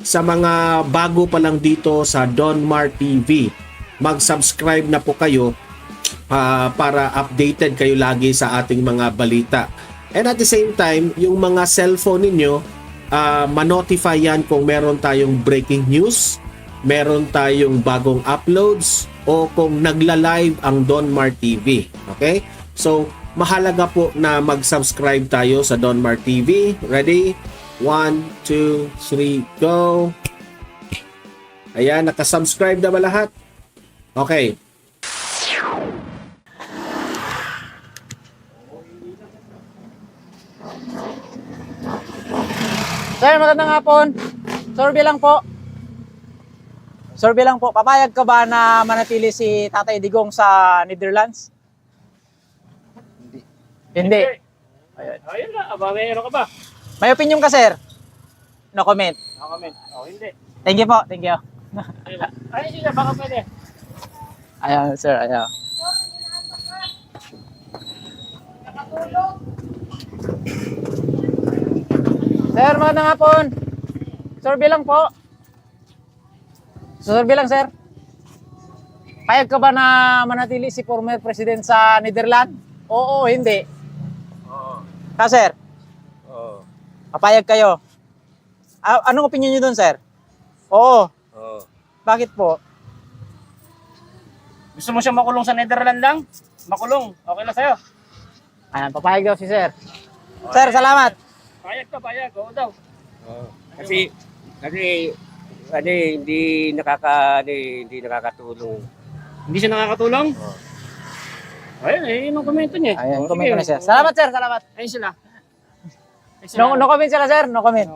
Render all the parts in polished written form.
sa mga bago pa lang dito sa Donmar TV, mag-subscribe na po kayo para updated kayo lagi sa ating mga balita. And at the same time, yung mga cellphone ninyo, ma-notify yan kung meron tayong breaking news, meron tayong bagong uploads, o kung nagla-live ang Donmar TV. Okay? So, mahalaga po na mag-subscribe tayo sa Donmar TV. Ready? 1, 2, 3, go! Ayan, nakasubscribe na ba lahat? Okay. Sir, magandang hapon. Survey lang po. Survey lang po. Papayag ka ba na manatili si Tatay Digong sa Netherlands? Hindi. Ayun. Ayun na, mayroon ka ba? May opinion ka, sir? No comment. No comment. Oh, hindi. Thank you po. Thank you. Ay, sige, baka pwede. Ayan, sir. Ayan. Sir, magandang hapon. Survey lang po. Survey lang, sir. Payag ka ba na manatili si former president sa Netherlands? Oo, hindi. Oo. Ka, sir? Oo. Papayag kayo. Anong opinion niyo doon, sir? Oo. Oo. Bakit po? Gusto mo siya makulong sa Netherlands lang? Makulong. Okay na sa'yo. Ayan, papayag daw si sir. Sir, salamat. Payag ka, payag. Oo daw. Oh, kasi hindi nakakatulong. Hindi siya nakakatulong? Oh. Ayun, yun ang komento niya. Ayan, Oh, comment ko na sige. siya. Salamat, sir. Salamat. Ayun sila. Ayun sila. No comment sila, sir. No comment.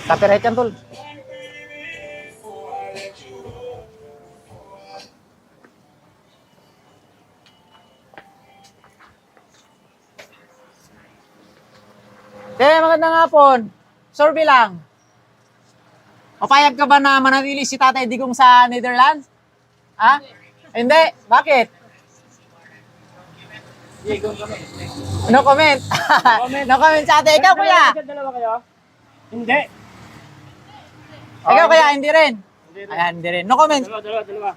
Copyright yan, tol. Magandang hapon. Survey lang. Papayag ka ba na manatili si Tatay Digong sa Netherlands? Ha? Hindi. Bakit? No comment. No comment sa atin. Ikaw, kuya. Dalawa kayo? Hindi. Ikaw, kuya. Hindi rin. Hindi rin. Ayan, hindi rin. No comment. Dalawa.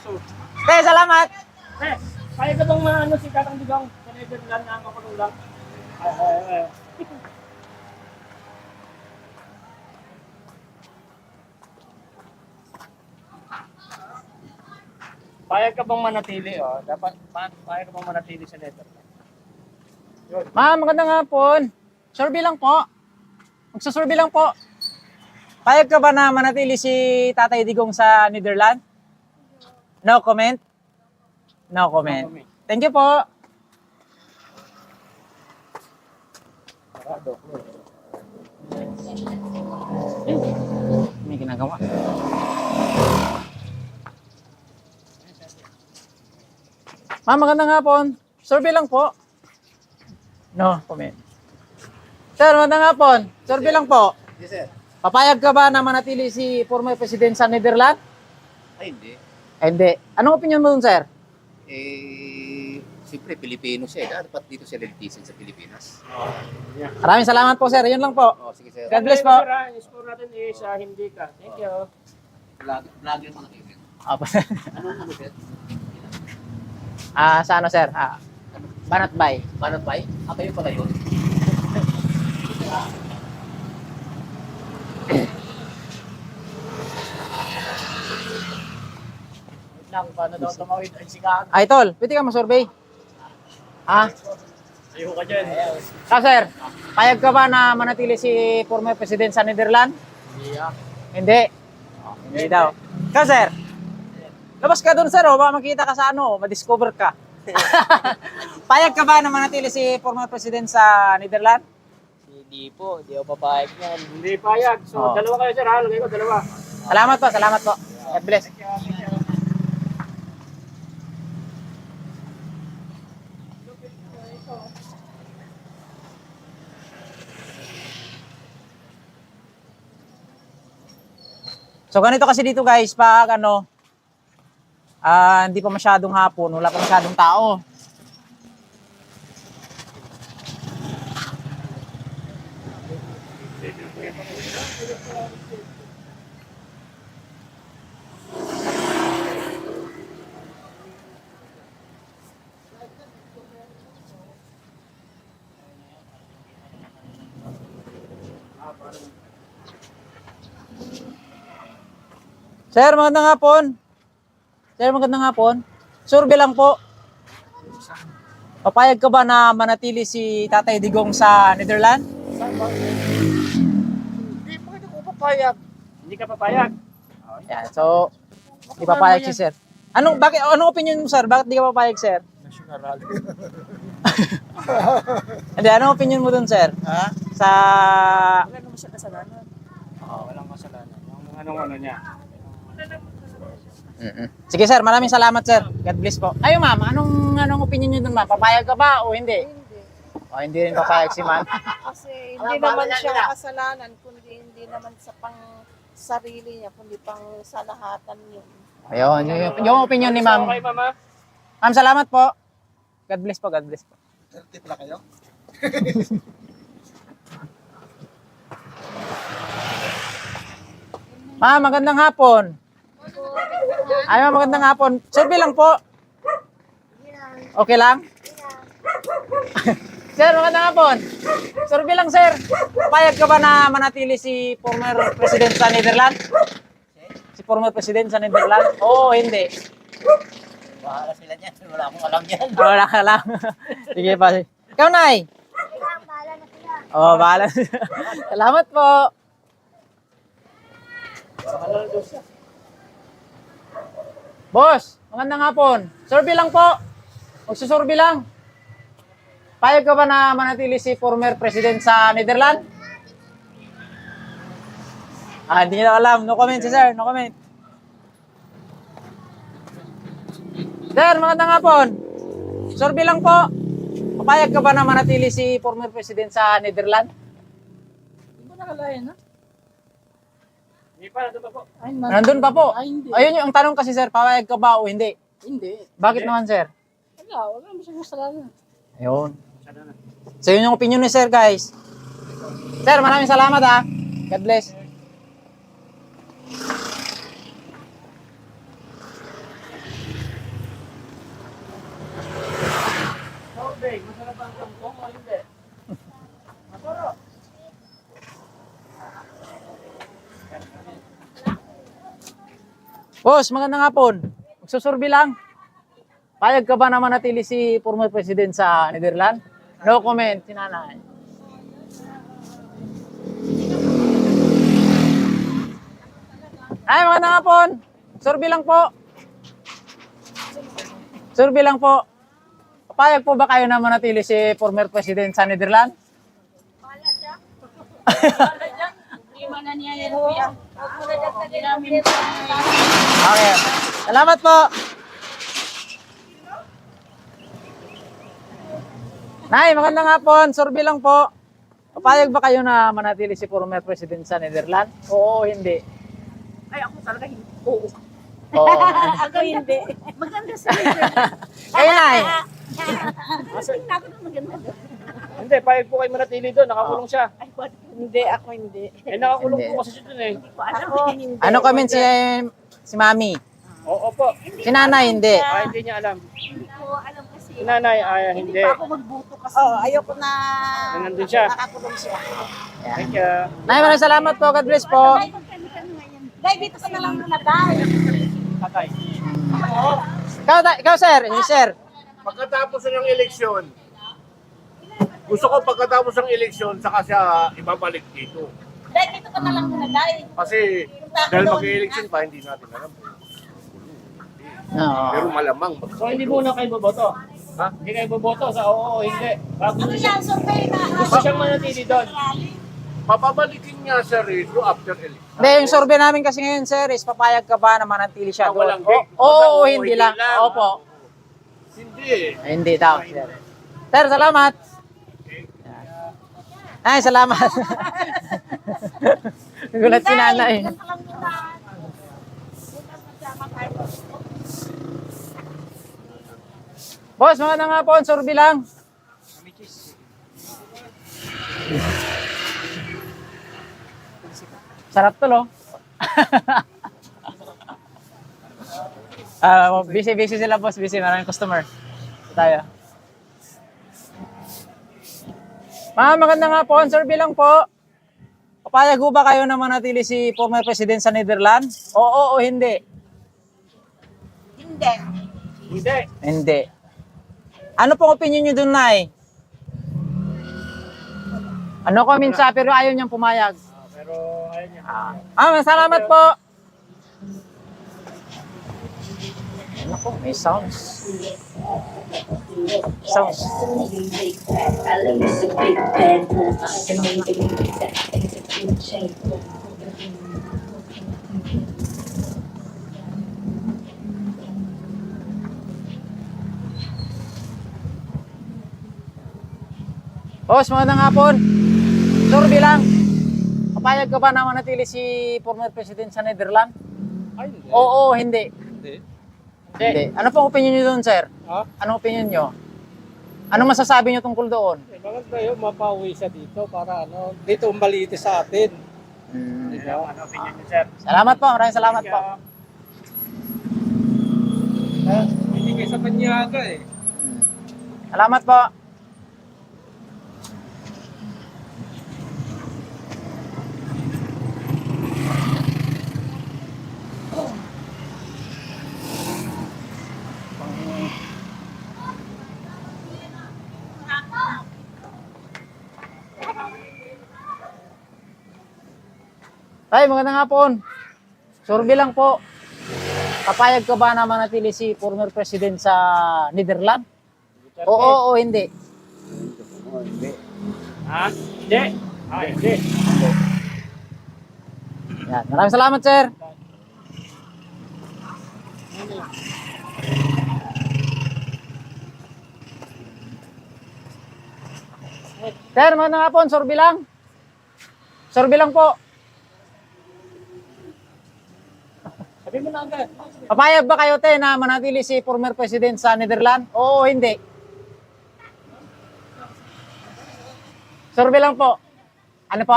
So, Kaya, salamat. payag ka bang maano si Tatang Digong sa Netherlands na makulong lang? Ay. Payag ka bang manatili, oh? Dapat payag ka bang manatili sa Netherlands? Ma'am, magandang hapon. Survey lang po. Magsasurvey lang po. Payag ka ba na manatili si Tatay Digong sa Netherlands? No comment? No comment. Thank you po. May ginagawa. Ma'am, magandang hapon. Survey lang po. No comment. Sir, magandang hapon. Survey lang po. Yes, sir. Papayag ka ba na manatili si former president sa Netherlands? Ay, hindi. Hindi. Anong opinion mo dun, sir? Siyempre, Pilipino siya. Dapat dito siya lilitisin sa Pilipinas. Maraming salamat po, sir. Yun lang po. Oh, sige, sir. God bless po. Yung score natin is hindi ka. Thank you. Vlogger mga kaibigan. Opo. Ano, sir? Sa ano, sir? Banat Bay. Manat Bay? Kayo pala yun? Lang, paano daw tumawid ang sigahan? Ay, tol. Pwede ka ma-survey? Ayaw ka dyan. Sir, payag ka ba na manatili si former president sa Netherlands? Hindi. Hindi daw. Sir, labas ka doon, sir. Baka makita ka sa ma-discover ka. Payag ka ba na manatili si former president sa Netherlands? Hindi po, hindi ako papayag yan. Hindi payag. So, Oh. dalawa kayo sir, ha? Lagay ko, dalawa. Salamat po, salamat po. God bless. So ganito kasi dito guys, pag hindi pa masyadong hapon, wala pa masyadong tao. Sir, magandang hapon. Sir, magandang hapon. Survey lang po. Papayag ka ba na manatili si Tatay Digong sa Netherlands? Hindi pa ako papayag. Hindi ka papayag? Yan, so, di papayag si Sir. Anong opinion mo, sir? Bakit di ka papayag, sir? Nasyonal. Hindi, anong opinion mo dun, sir? Ha? Sa... Wala naman siya kasalanan. Oo, walang kasalanan. Yung ano niya. Sige, sir. Maraming salamat, sir. God bless po. Ayo, ma'am. Anong opinion niyo dun, ma'am? Papayag ka ba o hindi? Hindi. O, hindi rin papayag si ma'am. Kasi hindi naman siya kasalanan, kundi hindi naman sa pang sarili niya, kundi pang sa lahatan yun. Ayun, yung opinion ni ma'am. Okay, mama? Ma'am, salamat po. God bless po, God bless po. Tip na kayo? Ma'am, magandang hapon. Ay, ma'am, magandang hapon. Survey lang po. Okay lang? Sir, magandang hapon. Survey lang, sir. Payag ka ba na manatili si former president sa Netherlands? Si former president sa Netherlands? Oo, hindi. Bahala sila niyan. Wala akong alam yan. Wala ka lang. Sige pa. Ikaw, Nay. Oo, bahala. Salamat po. Boss, magandang hapon. Survey lang po. Magsusurvey lang. Payag ka ba na manatili si former president sa Netherlands? Hindi nyo alam. No comment si sir. No comment. Sir, magandang hapon. Survey lang po. Papayag ka ba na manatili si former president sa Netherlands? Hindi mo nakalayan, ha? Hindi pa, nandun pa po. Ay, Nandun pa po. Ay, hindi. Ayun yung ang tanong kasi sir, papayag ka ba o hindi? Hindi. Bakit naman sir? Wala naman siya kasalanan. Ayun. So yun yung opinion ni sir guys. Sir, maraming salamat ha. God bless. Okay, masarap ang kangkong o hindi? Masarap. Boss, magandang hapon. Magsusurvey lang. Payag ka ba na manatili si former president sa Netherlands? No comment, si nanay. Ay, magandang hapon. Survey lang po. Survey lang po. Papayag po ba kayo na manatili si former president sa Netherlands? Okay. Salamat po. Nay, magandang hapon. Survey lang po. Papayag ba kayo na manatili si former president sa Netherlands? Oo o hindi? Ay, ako talaga hindi. Oo. Oo. Ako hindi. Maganda sa leader. Kayo, Nay. Tingnan ko na maganda doon. Hindi, payag po kayo manatili doon. Nakakulong siya. Ay, hindi, ako hindi. Eh, nakakulong Hindi. po kasi siya doon eh. Ako hindi. Ano comment si Mami? Oo po. Si Nanay, hindi. Hindi niya alam. Hindi ko alam kasi. Si nanay, hindi. Hindi pa ako magbuto kasi. Oo, ayoko na Nandun siya. nakakulong siya. Thank you. Nay, maraming salamat po. God bless po. Dahil dito ka na lang na dahil. Tatay. Ikaw sir. Hindi, sir. Pagkatapos ng eleksyon, gusto ko pagkatapos ng eleksyon, saka siya ibabalik dito. Dahil dito ka na lang na dahil. Kasi dahil mag-election pa, hindi natin alam. Oo. Pero malamang. So, hindi muna kayo boboto? Ha? Hindi kayo boboto sa oo o hindi? Bago Ano siya. yan, survey na. Gusto siyang manatili doon. Papabalikin niya sa rito after election. Hindi, yung survey namin kasi ngayon, sir, is papayag ka ba na manatili siya doon? Walang gig. Oo, hindi lang. Opo. Hindi. Ay, hindi daw, sir. Sir, salamat. Ay, salamat. Nagulat si nanay. Boss, magandang hapon. Survey lang. Sarap to, lo. Busy sila, boss. Busy. Maraming customer. Ito tayo. Ma'am, magandang hapon. Survey lang po. Papayag ho ba kayo na manatili si former President sa Netherlands? Oo o hindi? Hindi. Hindi. Hindi. Ano pong opinion nyo dun, Nay? Ano comment siya pero ayaw niyang pumayag? Pero ayun niya. Salamat po. Ako, may sounds. Sounds. Boss, magandang hapon. Survey lang. Papayag ka ba na manatili si former President sa Netherlands? Ay, hindi. Oo, hindi. Hindi. Hindi. Ano pong opinion nyo doon, sir? Ha? Anong opinion nyo? Ano masasabi nyo tungkol doon? Maganda yun, mapauwi siya dito para dito umaliti sa atin. Ano opinion niyo, sir? Salamat po. Maraming salamat po. Hindi kayo sa Panyaga eh. Salamat po. Ay, magandang hapon. Survey lang po. Papayag ka ba na manatili si former President sa Netherlands? Oo o hindi? Ha? Hindi. Hindi. Yan. Maraming salamat, sir. Sir, magandang hapon. Survey lang. Survey lang po. Sabi mo na agad. Papayag ba kayo, te, na manatili si former President sa Netherlands? Oo o hindi? Survey lang po. Ano po?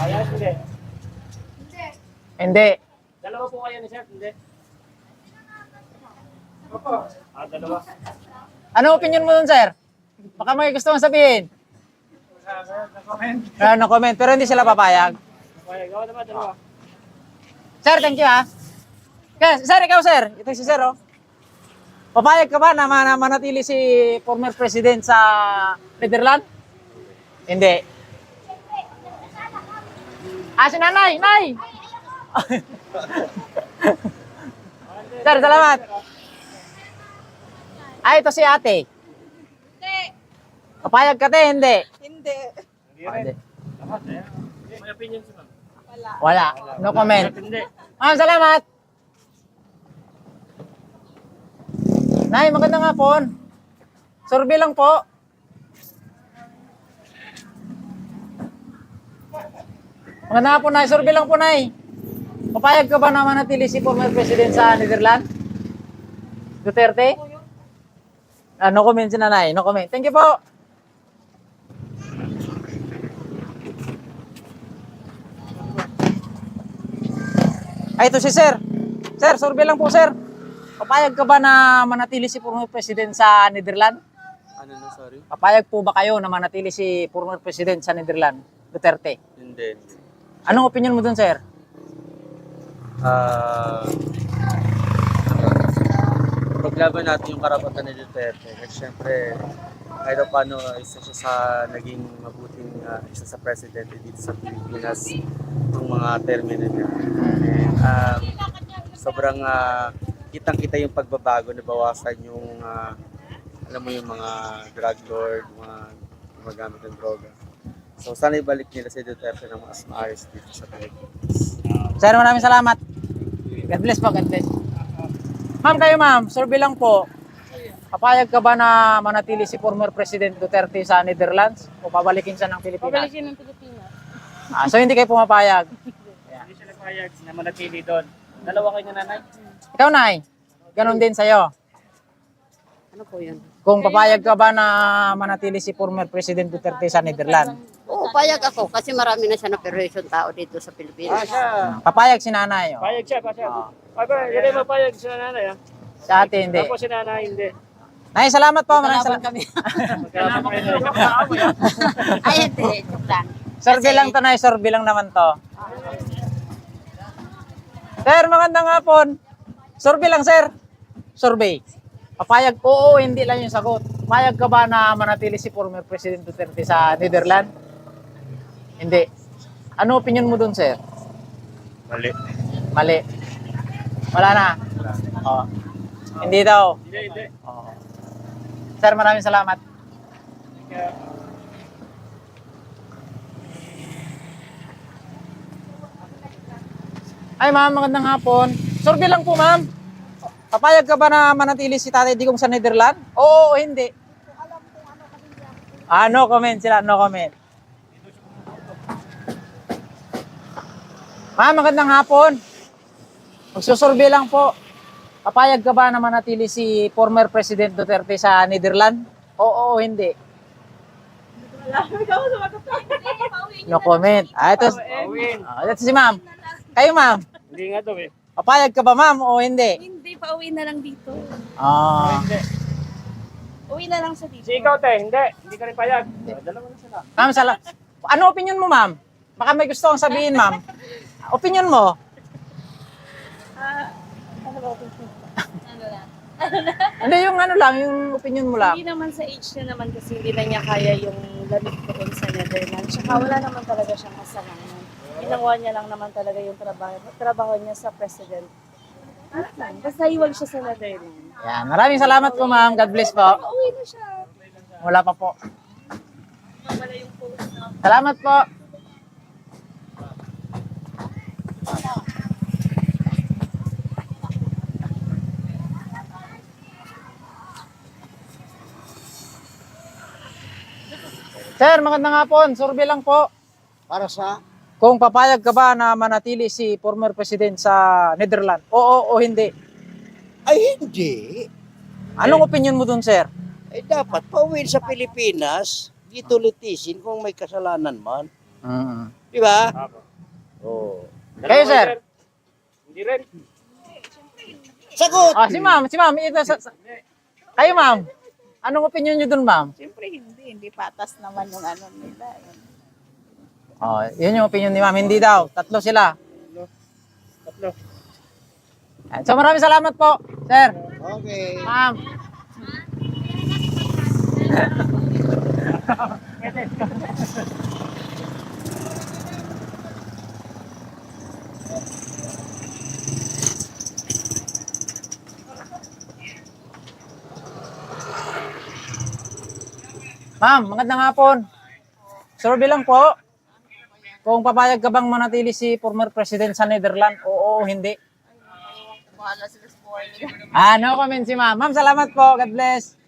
Ayan, hindi. Hindi. Dalawa po kayo ni sir, hindi. Opo. Dalawa. Ano opinion mo dun, sir? Baka may gusto mong sabihin. Comment. No comment, pero hindi sila papayag. Okay, gawa naman, dalawa. Sir, thank you ha. Okay, sir, ikaw sir. Ito si sir oh. Papayag ka ba na manatili si former president sa Netherlands? Hindi. Si nanay, nay! Sir, salamat. Ito si ate. Hindi. Papayag ka te, hindi. Hindi. Hindi. May opinion si ma'am. Wala. Wala. No comment. Hindi. Salamat. Nay, magandang hapon. Survey lang po. Magandang hapon, Nay. Survey lang po, Nay. Papayag ka ba na manatili si former president sa Netherlands? Duterte? No comment si Nanay. No comment. Thank you po. Ito si Sir. Sir, survey lang po, Sir. Papayag ka ba na manatili si former president sa Netherlands? Ano na, sorry? Papayag po ba kayo na manatili si former president sa Netherlands, Duterte? Hindi. Anong opinion mo dun, sir? Paglaban natin yung karapatan ni Duterte. Kasi syempre, kahit paano, isa siya sa naging mabuting isa sa presidente dito sa Pilipinas itong mga termino niya. And, sobrang kitang-kita yung pagbabago na bawasan yung alam mo yung mga drug lord, mga gumagamit ng droga. So sana ibalik nila si Duterte ng mas maayos dito sa Pilipinas. Sir, maraming salamat. God bless po, God bless. Ma'am, kayo ma'am, survey lang po. Papayag ka ba na manatili si former President Duterte sa Netherlands o pabalikin siya ng Pilipinas? Pabalikin ng Pilipinas. So hindi kayo pumapayag. Hindi sila payag na manatili doon. Dalawa kayo nanay. Ikaw, Nay, ganun din sa'yo. Ano po yun? Kung papayag ka ba na manatili si former President Duterte sa Netherlands? Oo, payag ako kasi marami na siya na permission tao dito sa Pilipinas. Papayag si nanay. Oh. Payag siya, payag. Hindi mapayag si nanay, ha? Sa atin, hindi. Tapos si nanay, hindi. Nay, salamat po. Maraming salamat. kami. Magkalaban kayo. Ay, hindi. Joke lang. Survey lang to, Nay. Survey lang naman to. Sir, magandang hapon. Survey lang, sir. Survey. Papayag, oo, hindi lang yung sagot. Papayag ka ba na manatili si former President Duterte sa Netherlands? Hindi. Ano opinion mo dun, sir? Mali. Mali. Wala na? Oo. Hindi daw. Hindi. Oo. Sir, maraming salamat. Ay, ma'am, magandang hapon. Survey lang po, ma'am. Papayag ka ba na manatili si Tatay Digong sa Netherlands? Oo o hindi? No comment sila, no comment. Ma'am, magandang hapon. Magsusurvey lang po. Papayag ka ba na manatili si former President Duterte sa Netherlands? Oo o hindi? No comment. Ito si ma'am. Kayo, ma'am. Hindi nga daw, eh. Papayag ka ba, ma'am, o hindi? Hindi, pauwi na lang dito. Hindi. Uwi na lang sa dito. Si ikaw, te, hindi. Hindi ka rin payag. Dalawa na sila. Ma'am, ano opinion mo, ma'am? Baka may gusto kong sabihin, ma'am. Opinion mo? Ano ba ako? Hindi, yung ano lang, yung opinion mo lang. Hindi naman sa age na naman kasi hindi na niya kaya yung lamig doon sa Netherlands. Tsaka wala naman talaga siyang kasalanan. Ginawa niya lang naman talaga yung trabaho niya sa president. Basta iwag siya sa Netherlands. Yan, maraming salamat po, ma'am. God bless po. Pauwi na siya. Wala pa po. Wala yung post na. Salamat po. Sir, magandang hapon. Survey lang po. Para sa? Kung papayag ka ba na manatili si former president sa Netherlands? Oo o hindi? Ay, hindi. Anong opinion mo dun, sir? Eh, dapat pauwi sa Pilipinas, dito litisin kung may kasalanan man. Di ba? Oo. Kayo, sir? Hindi rin. Sagot! Si ma'am. Ito, kayo, ma'am. Anong opinion nyo dun, ma'am? Siyempre hindi patas naman yung ano nila. Yun yung opinion ni ma'am. Hindi daw. Tatlo sila. Tatlo. So maraming salamat po, sir. Okay. Ma'am. Ma'am, magandang hapon. Survey lang po. Kung papayag ka bang manatili si former president sa Netherlands, oo o hindi? Bahala sila sa buhay nila. No comment si ma'am. Ma'am, salamat po. God bless.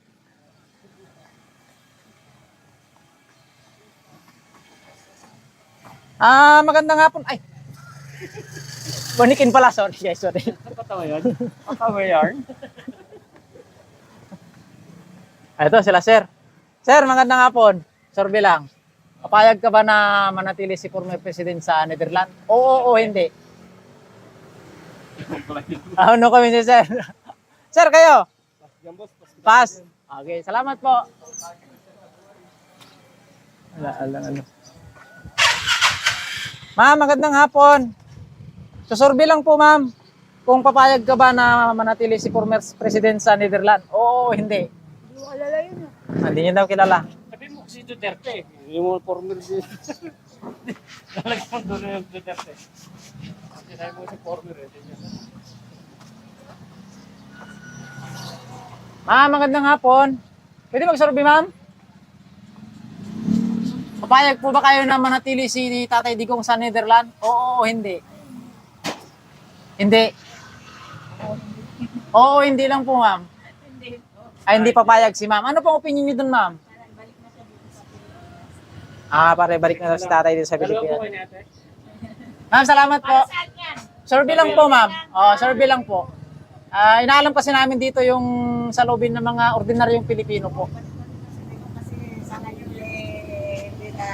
Magandang hapon. Ay. Banikin pala. Sorry, guys. Sorry. Patawa yun? Patawa yarn? Ito sila, sir. Sir, magandang hapon. Survey lang. Papayag ka ba na manatili si former president sa Netherlands? Oo o hindi? No comment si sir. Sir, kayo? Pass. Okay, salamat po. Ma'am, magandang hapon. Susurvey lang po, ma'am. Kung papayag ka ba na manatili si former president sa Netherlands? Oo o hindi? Hindi mo alala yun. Hindi niyo daw kilala. Sabi mo si Duterte. Hindi mo former din. Talagang mo doon yung Duterte. Kasi sabi mo si former eh. Ma'am, magandang hapon. Pwede mag-survey, ma'am? Papayag po ba kayo na manatili si Tatay Digong sa Netherlands? Oo o hindi? Hindi. Oo, hindi lang po, ma'am. Ay, hindi papayag si ma'am. Ano pong opinion niyo dun, ma'am? Pare, balik na daw si Tatay dito sa Pilipinas. Ma'am, salamat po. Survey lang po, ma'am. Survey lang po. Inaalam kasi namin dito yung sa loobin ng mga ordinaryong Pilipino po. Kasi sa ngayon hindi na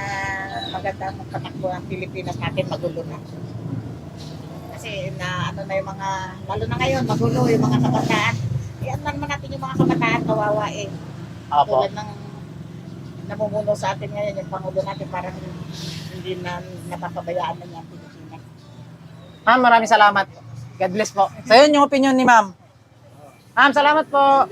maganda magpatakbo ang Pilipinas natin, magulo na. Kasi na ano na yung mga, lalo na ngayon, magulo yung mga kabataan. Iyan naman natin yung mga kabataan, kawawa eh. Opo. Tulad ng namumuno sa atin ngayon, yung Pangulo natin parang hindi na napapabayaan na niya ang Pilipinas. Ma'am, maraming salamat. God bless po. So yun yung opinion ni ma'am. Ma'am, salamat po.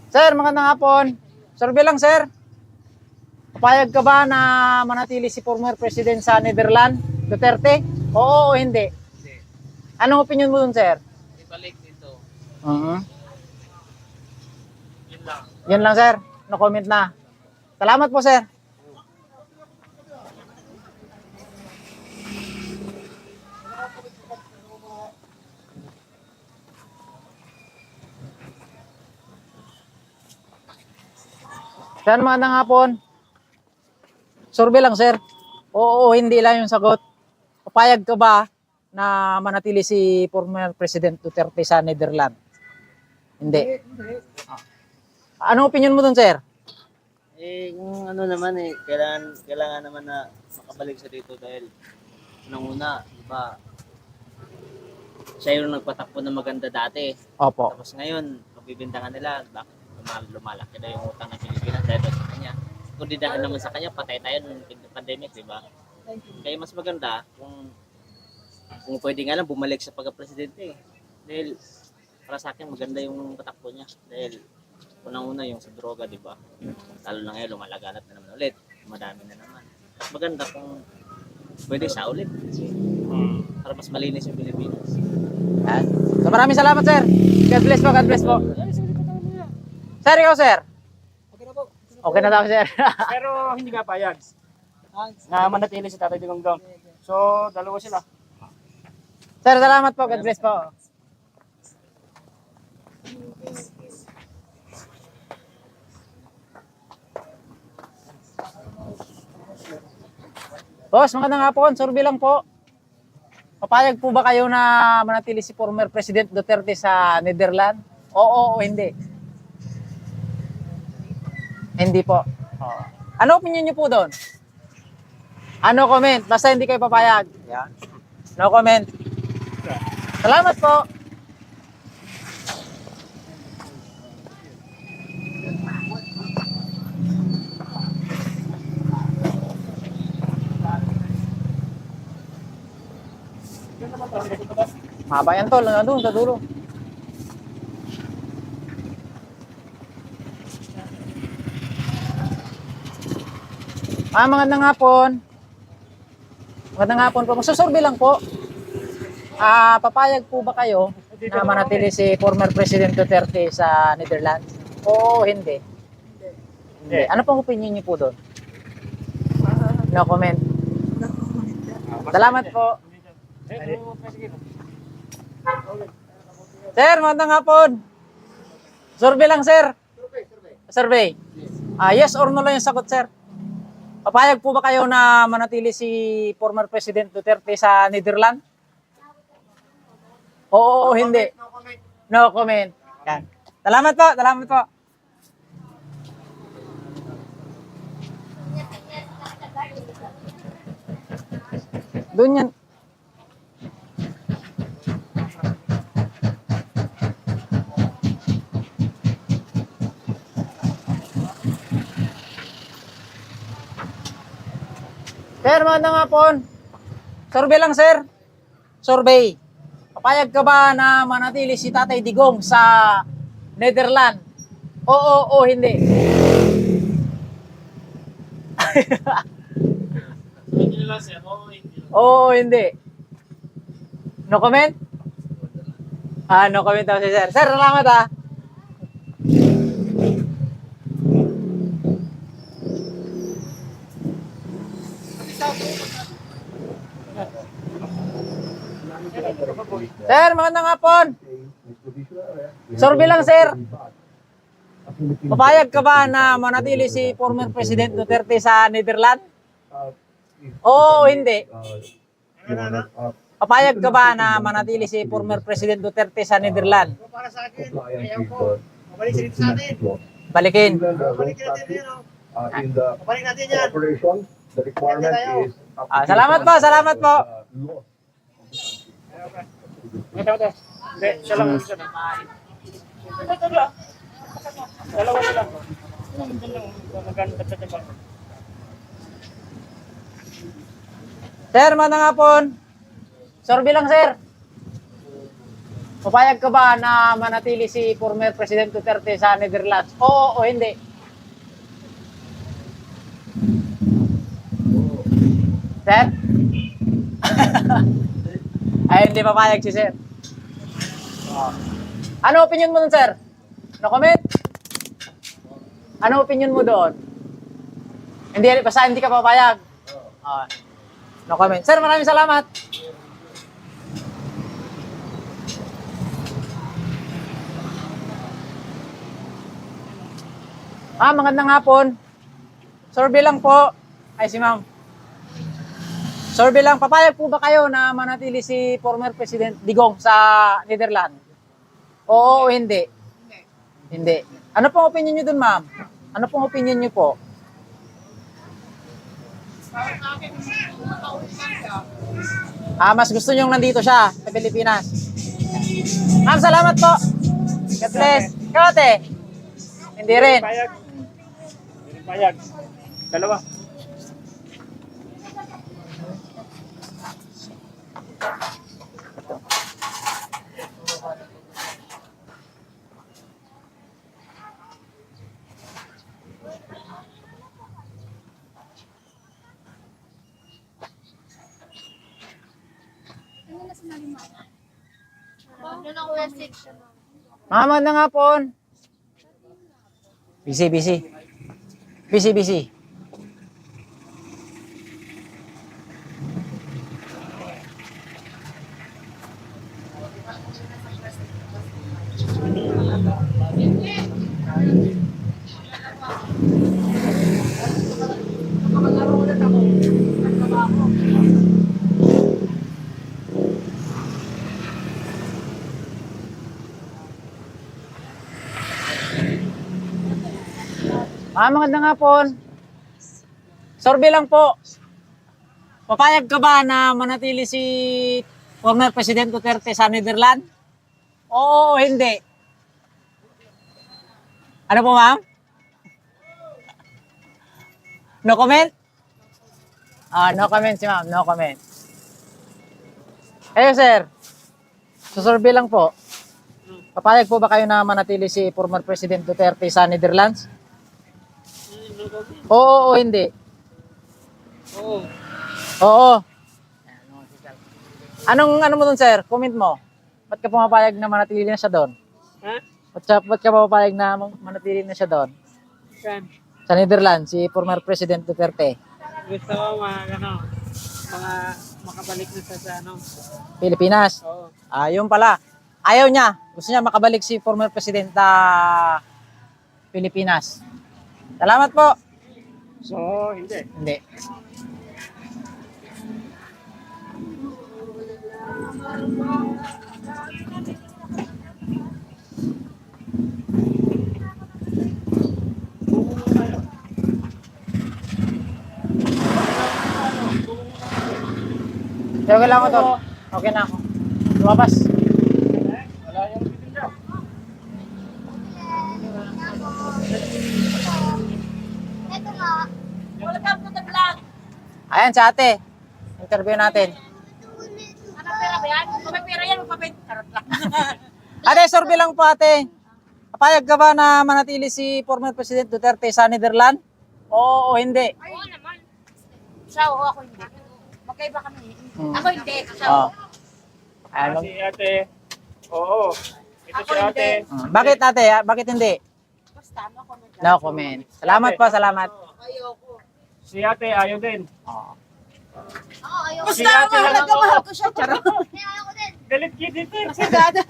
Sir, magandang hapon. Survey lang, sir. Papayag ka ba na manatili si former President sa Netherlands, Duterte? Oo o hindi? Hindi. Anong opinion mo dun, sir? Ibalik dito. Yun lang. Yun lang, sir. No comment na. Salamat po, sir. Sir, magandang hapon. Survey lang, sir. Oo o hindi lang yung sagot. Papayag ka ba na manatili si former President Duterte sa Netherlands? Hindi. Anong opinion mo dun, sir? Kung ano naman kailangan naman na makabalik siya dito dahil unang-una, di ba, siya yung nagpatakbo na maganda dati. Opo. Tapos ngayon, pagbibintangan nila, bakit lumalaki na yung utang ng Pilipinas dahil sa kanya. Kung di dahil naman sa kanya, patay tayo nung pandemic, di ba? Kaya mas maganda kung pwede nga lang bumalik sa pagka-presidente. Dahil para sa akin maganda yung patakbo niya. Dahil unang-una yung sa droga, di ba? Lalo na ngayon, lumalaganap na naman ulit. Madami na naman. Mas maganda kung pwede siya ulit. Para mas malinis yung Pilipinas. Yan. So maraming salamat, sir. God bless po, God bless po. Sir, ikaw, sir. Okay na daw, sir. Pero hindi ka payag na manatili si Tatay Digong doon. So, dalawa sila. Sir, salamat po. God bless po. Boss, magandang hapon. Survey lang po. Papayag po ba kayo na manatili si former President Duterte sa Netherlands? Oo o hindi? Hindi po. Ano opinion niyo po doon? Ano comment? Basta hindi kayo papayag. No comment. Salamat po. Mahaba yan, tol. Nandun, sa dulo. Magandang hapon. Magandang hapon po. Magsusurvey lang po. Papayag po ba kayo na manatili si former President Duterte sa Netherlands? Oo, hindi. Hindi. Ano pong opinion niyo po doon? No comment. Salamat po. Sir, magandang hapon. Survey lang, sir. Survey. Yes or no lang yung sagot, sir. Papayag po ba kayo na manatili si former President Duterte sa Netherlands? Oo o hindi? No comment. Yan. Salamat po, salamat po. Doon yan. Sir, magandang hapon. Survey lang, sir. Survey. Papayag ka ba na manatili si Tatay Digong sa Netherlands? Oo o hindi? Oo o hindi? No comment? No comment daw si sir. Sir, salamat ah. Sir, magandang hapon. Survey lang, sir. Papayag ka ba na manatili si former President Duterte sa Netherlands? Oo o hindi? Papayag ka ba na manatili si former President Duterte sa Netherlands? Para sa akin, ayaw ko. Mabalik sa dito sa atin. Balikin. Mabalik natin yan. Mabalik natin yan. Salamat po, salamat po. Ito. Hindi, siya lang. Isa na. Ito lang. Dalawa na lang. Magkano ba ito? Sir, magandang hapon. Sorby lang, sir. Papayag ka ba na manatili si former President Duterte sa Netherlands? Oo o hindi? Sir? Ay, hindi papayag si sir. Ano opinion mo dun, sir? No comment? Ano opinion mo doon? Hindi, basta hindi ka papayag. No comment. Sir, maraming salamat. Magandang hapon. Survey lang po. Ay, si ma'am. Survey lang. Papayag po ba kayo na manatili si former President Digong sa Netherlands? Oo o hindi? Hindi. Ano pong opinion nyo dun, ma'am? Ano pong opinion nyo po? Mas gusto nyo nandito siya sa Pilipinas. Ma'am, salamat po. God bless. Ikaw, ate? Hindi rin. Payag. Dalawa. Mama na nga po. Busy. Magandang hapon. Survey lang po. Papayag ka ba na manatili si former President Duterte sa Netherlands? Oo o hindi? Ano po, ma'am? No comment? No comment si ma'am. No comment. Kayo, sir. Survey lang po. Papayag po ba kayo na manatili si former President Duterte sa Netherlands? Oo o hindi? Oo. Ano mo dun, sir? Comment mo. Ba't ka pumapayag na manatili na siya doon? Ha? Ba't ka pumapayag na manatili na siya doon? Saan? Sa Netherlands, si former President Duterte. Gusto ko mga makabalik na sa Pilipinas. Oo. Yun pala. Ayaw niya. Gusto niya makabalik si former President Pilipinas. Salamat po. So, hindi. Hindi. Okay lang ako to. Okay na ako. Lumabas. Wala yung bitinda. Ayan, sa ate. Interview natin. Ano pera ba yan? Kung may pera yan, magpapit. Charot lang. Ate, survey lang po, ate. Papayag ka ba na manatili si former President Duterte sa Netherlands? Oo o hindi? Oo naman. Siya o ako hindi. Magkaiba kami. Ako hindi. Siya Oo. o. Ayan, Si ate. Oo. Ito si ate. bakit ate? Bakit hindi? Basta no comment. No comment. Salamat po, salamat. Ayoko. Si ate ayaw din. Oo. Oo, ayoko. Si ate lang ako. ko siya. Charot. Ayoko din. Galit kid dito. Sagada.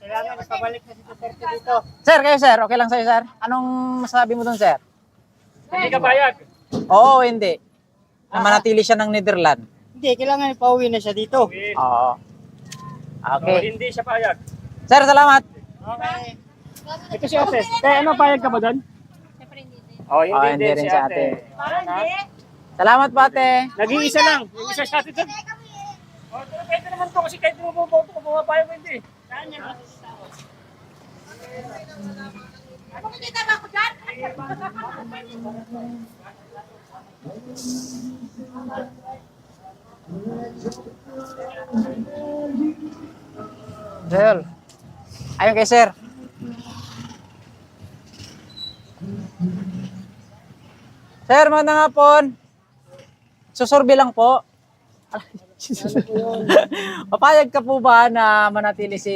Kailangan pabalik na si Duterte dito. Sir, kayo sir, okay lang sa'yo sir? Anong masabi mo dun sir? Hindi ka bayag. Oo o hindi? Na manatili siya ng Netherlands? Hindi, kailangan pauwi na siya dito. Oo. Okay. Hindi siya payag. Sir, salamat. Okay. Ito si ate. Ano, payag ka ba doon? Oh, hindi, Hindi din rin si si ate. ate. Salamat po ate. Nag-iisa lang. Yung isa si ate doon. Oh, pero pwede naman to kasi kahit bumuboto ko, pumapayag mo hindi. Saan yan? Sir. Ayun kay sir. Sir, magandang hapon. Susurvey lang po. Papayag ka po ba na manatili si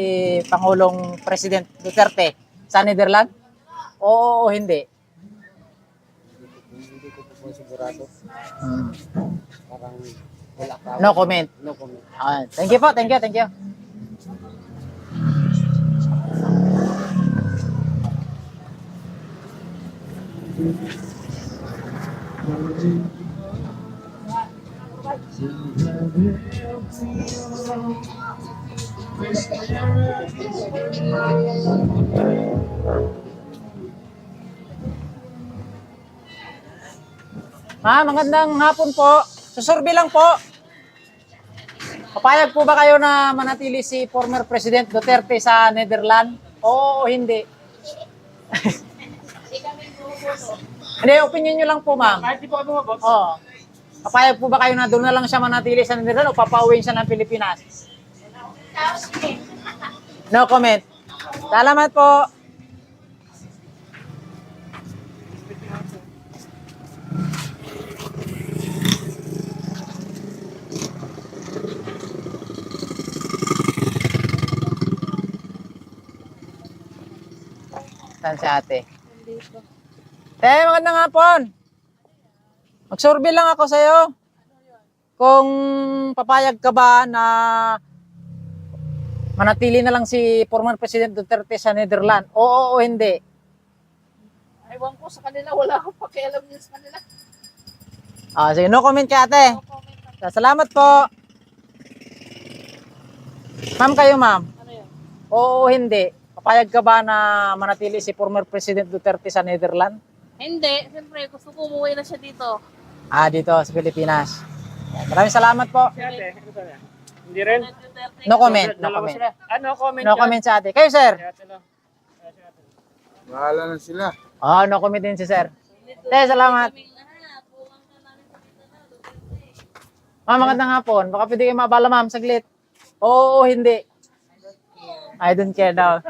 Pangulong President Duterte sa Netherlands? Oo o hindi? Hindi ko po sigurado. Parang wala pa. No comment. No comment. Thank you po, thank you, thank you. Magandang hapon po. Susurvey lang po. Papayag po ba kayo na manatili si former President Duterte sa Netherlands? Oo o hindi? Hindi, opinion nyo lang po, ma'am. Kahit di po ka bumaboto. Oo. Papayag po ba kayo na doon na lang siya manatili sa Netherlands o papauwiin siya ng Pilipinas? No comment. Salamat po. Saan si ate? Magandang hapon. Mag-survey lang ako sa'yo. Kung papayag ka ba na manatili na lang si former President Duterte sa Netherlands? Oo o hindi? Ewan ko sa kanila, wala akong pakialam din sa kanila. Sige, no comment ka ate. Salamat po. Ma'am kayo ma'am? Oo o hindi? Papayag ka ba na manatili si former President Duterte sa Netherlands? Hindi, siyempre gusto ko umuwi na siya dito. Dito sa Pilipinas. Maraming salamat po. Si ate, ano ba yan? Hindi rin? No comment, no Dalawa comment. sila. Ano, comment No ka? comment sa ate. Kayo sir? Si ate, no? Bahala na sila. No comment din si sir. Salamat. Ma'am, magandang hapon. Baka pwede kayo mabala ma'am, saglit. Oo o hindi? I don't care daw.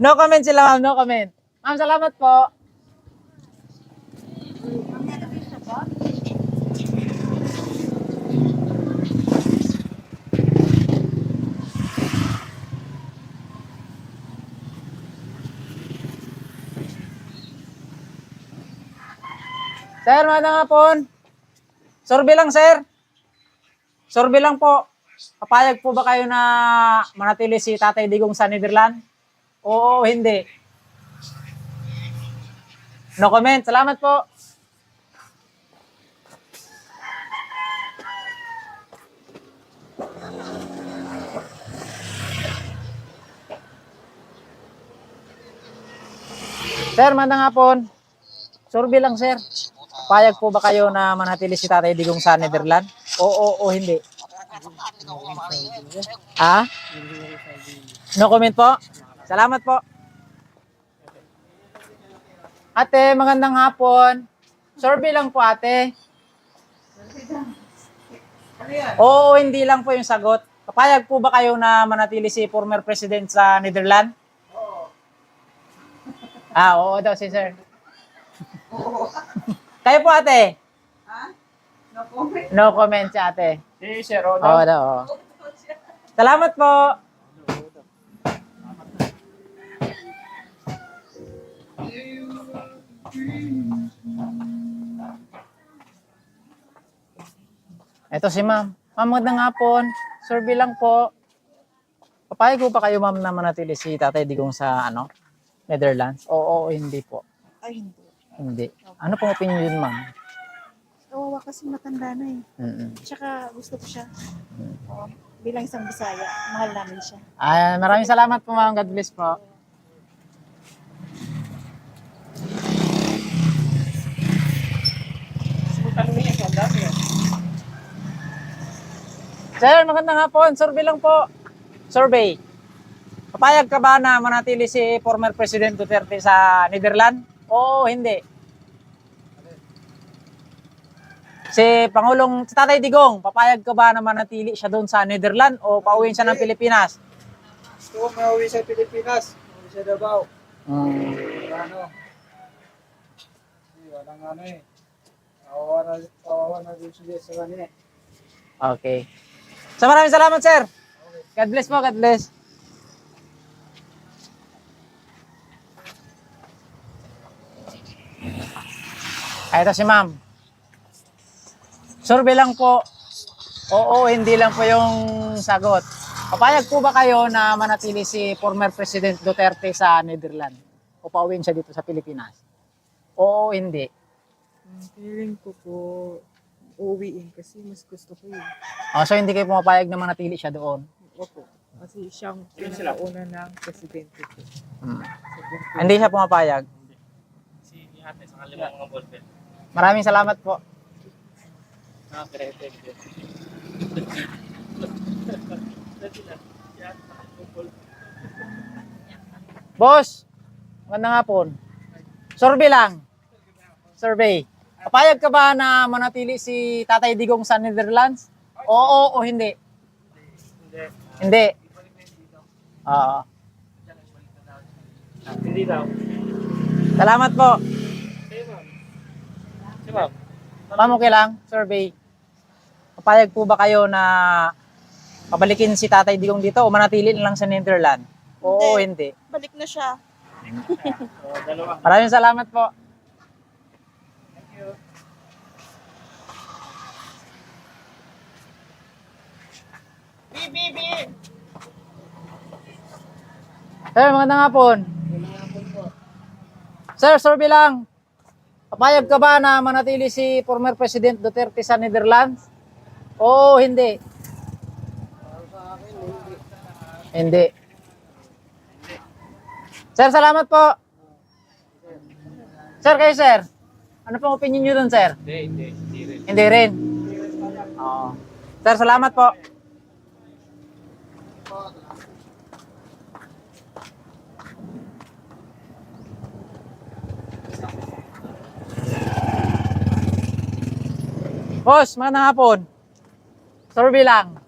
No comment sila ma'am, no comment. Ma'am, salamat po. Sir, magandang hapon. Survey lang, sir. Survey lang po. Papayag po ba kayo na manatili si Tatay Digong sa Netherlands? Oo o hindi? No comment. Salamat po. Sir, magandang hapon. Survey lang, sir. Payag po ba kayo na manatili si Tatay Digong sa Netherlands? Oo o hindi? No comment po? Salamat po. Ate, magandang hapon. Survey lang po, ate. Oo o hindi lang po yung sagot. Papayag po ba kayo na manatili si former president sa Netherlands? Oo daw si sir. Kayo po ate? No comment. No comment si ate. Si Sir Rodo. Oo daw. Salamat po. Ito si ma'am. Ma'am, magandang hapon. Survey lang po. Papayag po ba kayo ma'am na manatili si Tatay Digong sa Netherlands? Oo o hindi po? Ay, hindi. Hindi. Ano pong opinion yun ma'am? Kawawa kasi matanda na eh. Tsaka gusto ko siya. Oo, bilang isang Bisaya, mahal namin siya. Maraming salamat po, ma'am. God bless po. Sir, magandang hapon. Survey lang po. Survey. Papayag ka ba na manatili si former President Duterte sa Netherlands? Oo, hindi. Si Tatay Digong, papayag ka ba na manatili siya doon sa Netherlands o pauwiin siya ng Pilipinas? Gusto ko mauwi sa Pilipinas. Mauwi sa Davao. Ano? Walang ano eh. Kawawa na din siya sa kanina. Okay. So maraming salamat, sir. God bless po, God bless. Ito si ma'am. Survey lang po. Oo, hindi lang po yung sagot. Papayag po ba kayo na manatili si former President Duterte sa Netherlands? O pauwiin siya dito sa Pilipinas? Oo, hindi. Feeling ko po, uuwiin kasi mas gusto ko yun. So hindi kayo pumapayag na manatili siya doon? Opo. Kasi siyang pinakauna ng presidente ko. Hindi siya pumapayag? Maraming salamat po. Boss, magandang hapon. Survey lang. Survey. Papayag ka ba na manatili si Tatay Digong sa Netherlands? Oo o hindi? Hindi. Oo. Hindi daw. Salamat po. Si ma'am. Ma'am, okay lang? Survey. Papayag po ba kayo na pabalikin si Tatay Digong dito o manatili na lang sa Netherlands? Oo, hindi. Balik na siya. Dalawa. Maraming salamat po. Sir, magandang hapon. Sir, survey lang. Papayag ka ba na manatili si former President Duterte sa Netherlands? Oo, hindi. Hindi. Sir, salamat po. Sir, kayo sir. Ano pong opinion nyo dun, sir? Hindi rin. Hindi rin. Oo. Sir, salamat po. Boss, magandang hapon. Survey lang.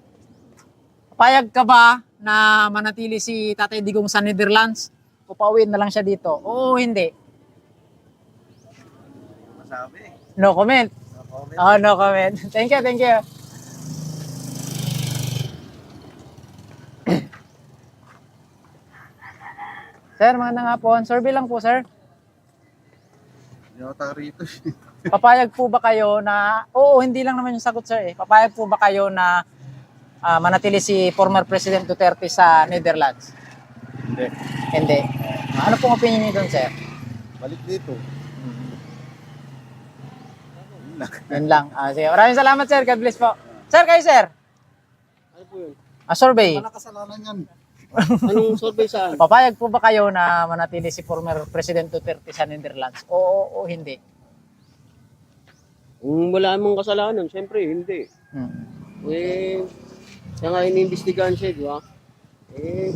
Papayag ka ba na manatili si Tatay Digong sa Netherlands? O pauwiin na lang siya dito? Oo, hindi. No comment. Oh, no comment. Thank you, thank you. Sir, magandang hapon. Survey lang po, sir. Papayag po ba kayo na, oo, hindi lang naman yung sagot, sir. Papayag po ba kayo na manatili si former President Duterte sa Netherlands? Hindi. Hindi. Ano pong opinion niyo doon, sir? Balik dito. Yun lang. Sige. Maraming salamat, sir. God bless po. Sir, kayo, sir? Ano po yun? Survey. Kasalanan yan. Anong survey saan? Papayag po ba kayo na manatili si former President Duterte sa Netherlands? Oo o hindi? Kung wala mong kasalanan, syempre hindi. Eh, siya nga iniimbestigahan siya, di ba? Eh,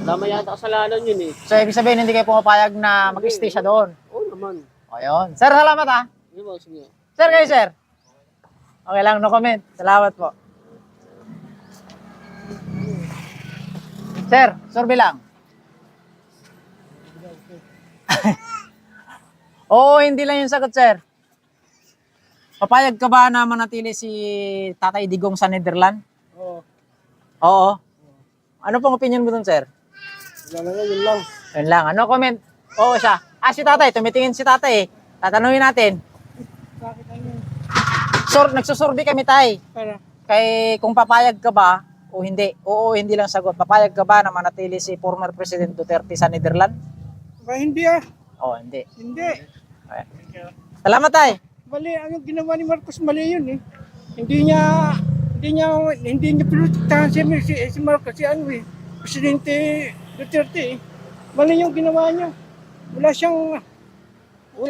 wala man yata kasalanan yun eh. So, ibig sabihin, hindi kayo pumapayag na mag-stay siya doon? Oo naman. O, yun. Sir, salamat ha. Di ba, sige. Sir, kayo, sir? Okay lang, no comment. Salamat po. Sir, survey lang. Oo, hindi lang yung sagot, sir. Papayag ka ba na manatili si Tatay Digong sa Netherlands? Oo. Oo. Ano pong opinion mo dun, sir? Wala na yun lang. Yun lang. Ano comment? Oo siya. Si tatay. Tumitingin si tatay eh. Tatanungin natin. Bakit ano? Nagsusurvey kami, tay. Para? Kay kung papayag ka ba o hindi. Oo, hindi lang sagot. Papayag ka ba na manatili si former President Duterte sa Netherlands? Ba hindi ah. Oo, hindi. Hindi. Okay. Salamat, tay. Mali ang ginawa ni Marcos, mali yun eh. Hindi niya pinutiktahan si Marcos, si ano eh, Presidente Duterte eh. Mali yung ginawa niya. Wala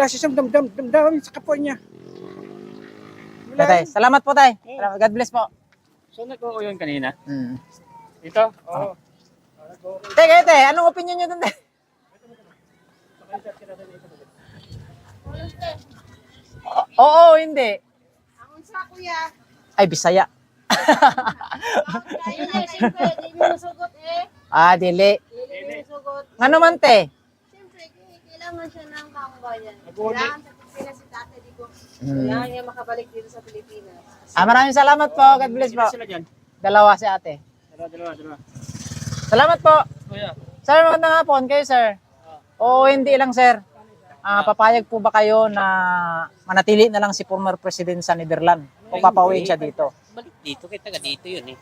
siyang damdamin sa kapwa niya. Wala. Tay, salamat po tay. God bless po. So, nag-oo yun kanina? Mm. Ito? Oo. Te, anong opinion niyo dun, te? Oo, hindi. Ang sa kuya. Ay, Bisaya. Ayun eh, siyempre, di nyo nasugot eh. Ah, dili. Hindi nyo nasugot. Nga naman, te? Siyempre, kailangan siya ng kaumbayan. Kailangan sa Pilipinas si Tate Digo. Kailangan niya makabalik dito sa Pilipinas. Ah, maraming salamat po. God bless po. Sila dyan? Dalawa si ate. Dalawa. Salamat po. Kuya. Sir, magandang hapon kayo, sir. Oo, hindi lang, sir. Papayag po ba kayo na manatili na lang si former president sa Netherlands o papauwiin siya dito? Balik dito, kaya taga dito yun eh.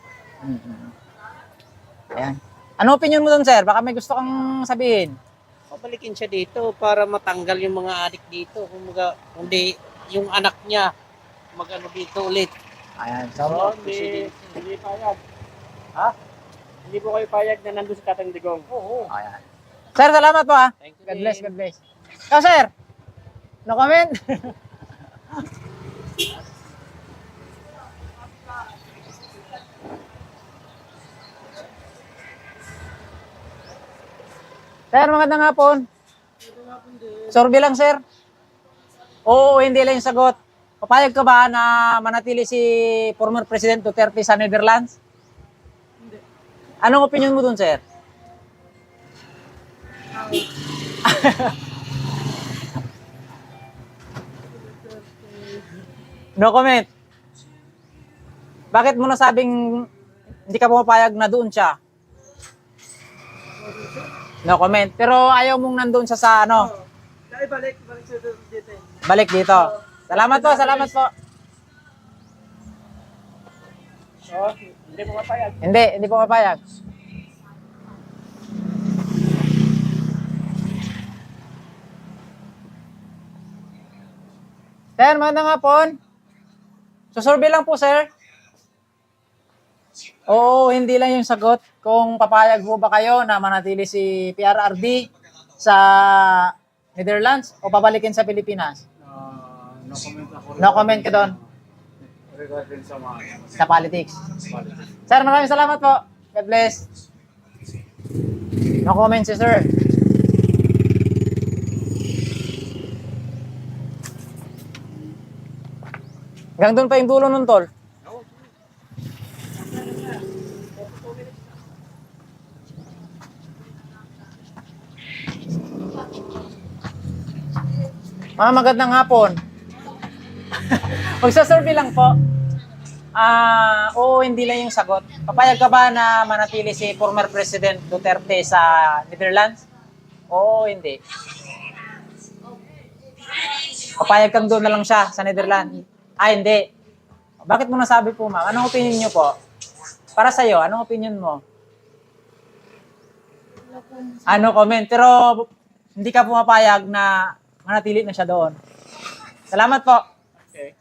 Ayan. Ano opinion mo dun, sir? Baka may gusto kang sabihin. Pabalikin siya dito para matanggal yung mga adik dito. Kundi yung anak niya magano dito ulit. Ayan. So, hindi payag. Ha? Hindi po kayo payag na nandun sa Tatang Digong. Oo. Ayan. Sir, salamat po ha. Thank you. God bless, God bless. Ikaw, sir. No comment? Sir, magandang hapon. Sorbe lang, sir. Oo, hindi lang yung sagot. Papayag ka ba na manatili si former President Duterte sa Netherlands? Hindi. Anong opinion mo dun, sir? No comment. Bakit mo nasabing hindi ka pumapayag na doon siya? No comment. Pero ayaw mong nandoon siya sa ano? Balik dito. Balik dito. Salamat po, salamat po. Hindi po mapayag. Hindi pumapayag. Sir, magandang hapon. Susurvey lang po, sir. Oo, hindi lang yung sagot. Kung papayag po ba kayo na manatili si PRRD sa Netherlands o pabalikin sa Pilipinas? No comment ako. No comment ka doon Regarding sa mga sa politics. Sir, maraming salamat po. God bless. No comment si sir. Hanggang doon pa yung dulo nun, tol. Magandang hapon. Magsasurvey lang po. Oo, hindi lang yung sagot. Papayag ka ba na manatili si former President Duterte sa Netherlands? Oo, hindi. Papayag kang doon na lang siya sa Netherlands? Hindi. Bakit mo nasabi po, ma'am? Anong opinion niyo po? Para sa'yo, anong opinion mo? Ano comment? Pero hindi ka pumapayag na manatili na siya doon. Salamat po. Okay.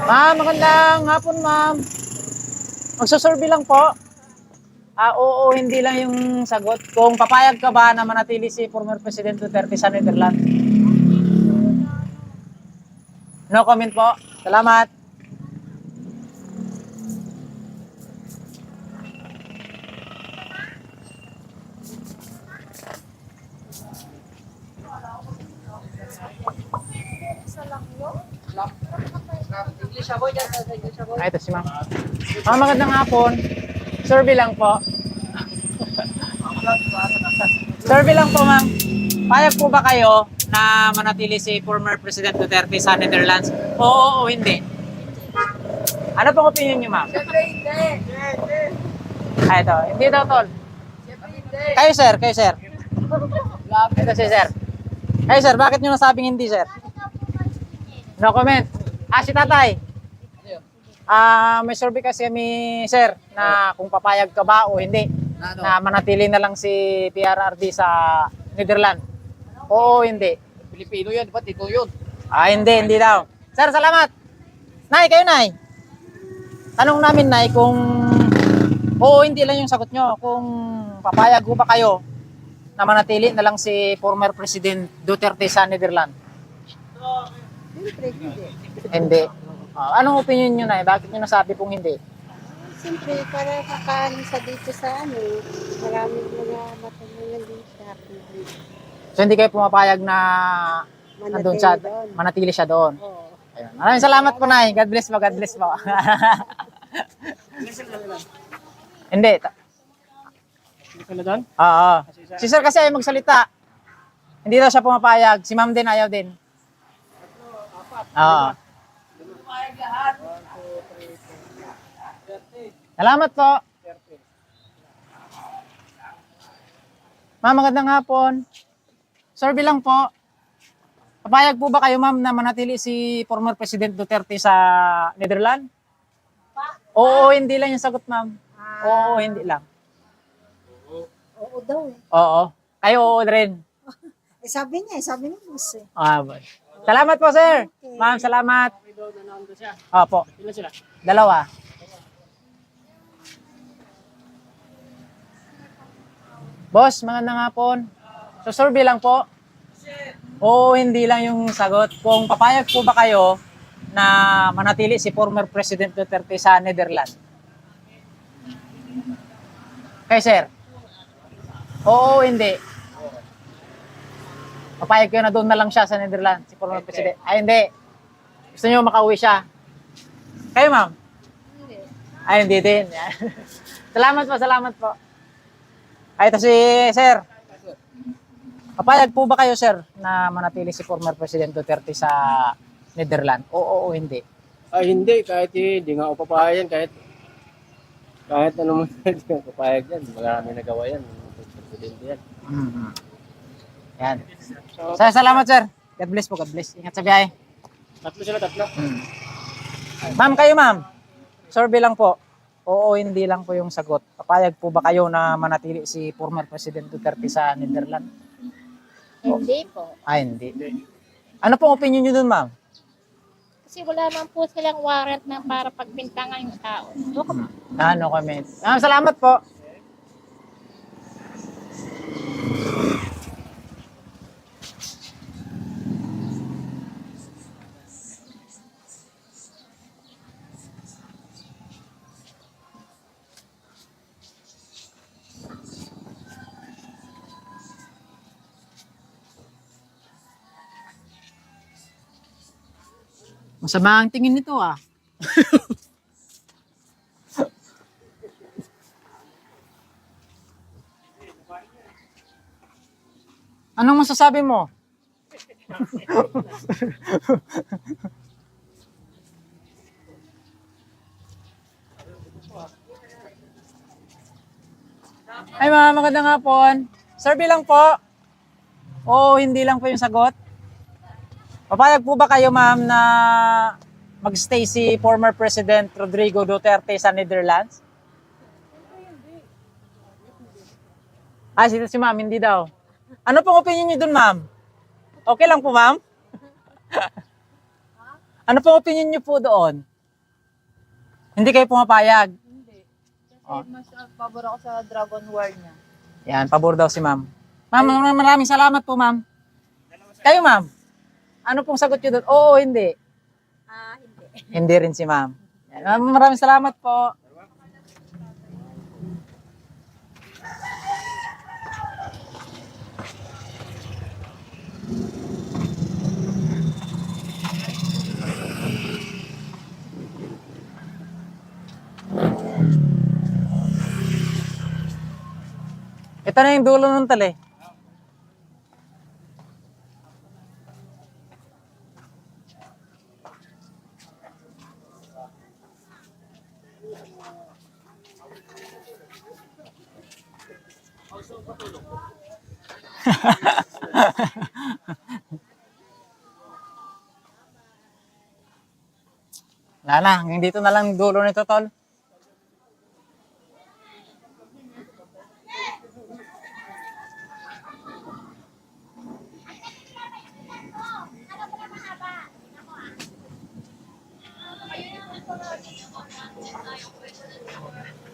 Ma'am, magandang hapon, ma'am. Magsusurvey lang po. Oo, hindi lang yung sagot. Kung papayag ka ba na manatili si former President Duterte sa Netherlands? No comment po. Salamat. Ito si ma'am. Ma'am, magandang hapon. Survey lang po. Survey lang po, ma'am. Payag po ba kayo na manatili si former President Duterte sa Netherlands? Oo o hindi? Ano pong opinion niyo, ma'am? Siyempre hindi. Ito. Hindi daw, tol. Siyempre hindi. Kayo, sir. Ito si sir. Kayo, sir. Bakit niyo nasabing hindi, sir? No comment. Si tatay. May survey kasi kami, sir, na kung papayag ka ba o hindi na manatili na lang si PRRD sa Netherlands? Oo, hindi. Pilipino yan, ba't ikaw yun? Hindi daw. Sir, salamat. Nay, kayo Nay. Tanong namin Nay kung oo, hindi lang yung sagot nyo. Kung papayag ko ba kayo na manatili na lang si former President Duterte sa Netherlands? Siyempre, hindi. Hindi. Anong opinion nyo Nay? Bakit nyo nasabi kung hindi? Siyempre, para makakalisa dito sa maraming mga matanungan din sa So hindi kayo pumapayag na nandun siya, manatili siya doon. Ayun. Maraming salamat po Nay. God bless po, God bless po. Hindi. Oo. Si sir kasi ayaw magsalita. Hindi daw siya pumapayag. Si ma'am din ayaw din. Oo. Salamat po. Ma'am, magandang hapon. Survey lang po. Papayag po ba kayo ma'am na manatili si former President Duterte sa Netherlands? Oo, hindi lang yung sagot ma'am. Oo, hindi lang. Oo daw eh. Oo. Kayo oo rin. Sabi ni boss eh. Boy. Salamat po, sir. Ma'am, salamat. Opo. Ilan sila? 2. Boss, magandang hapon. So, survey lang po. Oo, hindi lang yung sagot. Kung papayag po ba kayo na manatili si former President Duterte sa Netherlands? Kay sir? Oo, hindi. Papayag kayo na doon na lang siya sa Netherlands, si former President. Hindi. Gusto niyo makauwi siya? Kayo, ma'am? Hindi din. Salamat po. Ito si sir. Papayag po ba kayo, sir, na manatili si former President Duterte sa Netherlands? Oo, hindi. Hindi. Kahit hindi nga ako papayag yan. Kahit ano mo hindi ako papayag yan. Marami nagawa yan. Presidente yan. Yan. Salamat, sir. God bless po, God bless. Ingat sa biyahe. Tatlo. Ma'am, kayo ma'am. Survey lang po. Oo, hindi lang po yung sagot. Papayag po ba kayo na manatili si former President Duterte sa Netherlands? Hindi po. Hindi. Ano pong opinion nyo dun, ma'am? Kasi wala man po silang warrant na para pagbintangan yung tao. No comment. Salamat po. Masama ang tingin nito ah. Anong masasabi mo? Ay mga magandang hapon. Survey lang po. Oo, hindi lang po yung sagot. Papayag po ba kayo ma'am na magstay si former President Rodrigo Duterte sa Netherlands? Si ma'am, hindi daw. Ano pong opinion niyo dun ma'am? Okay lang po ma'am? Ano pong opinion niyo po doon? Hindi kayo pumapayag? Hindi. Kasi mas pabor ako sa Dragon War niya. Yan, pabor daw si ma'am. Ma'am, maraming salamat po ma'am. Kayo ma'am? Ano pong sagot niyo doon? Oo, hindi. Hindi. Hindi rin si ma'am. Yan, maraming salamat po. Ito na yung dulo ng tali. Wala na, hanggang dito na lang yung dulo nito, tol.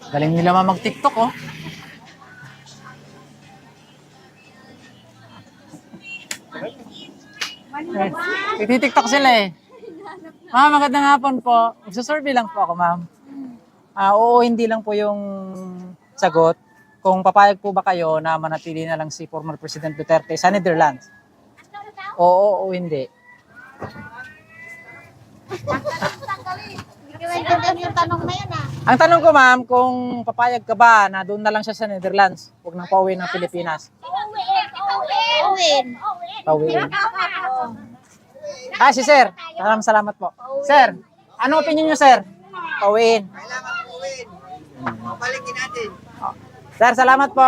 Galing nila mag-TikTok, oh. TikTok sila eh. Ma'am, magandang hapon po. Magsasurvey lang po ako, ma'am. Oo, hindi lang po yung sagot. Kung papayag po ba kayo na manatili na lang si former President Duterte sa Netherlands? Oo o hindi. Yung tanong na yan, ah. Ang tanong ko, ma'am, kung papayag ka ba na doon na lang siya sa Netherlands, huwag nang pauwi ng Pilipinas. Pauwiin. Ah, si sir. Salamat po. Sir, anong opinion niyo, sir? Pauwiin. Kailangan uwin. Pabalikin natin. Sir, salamat po.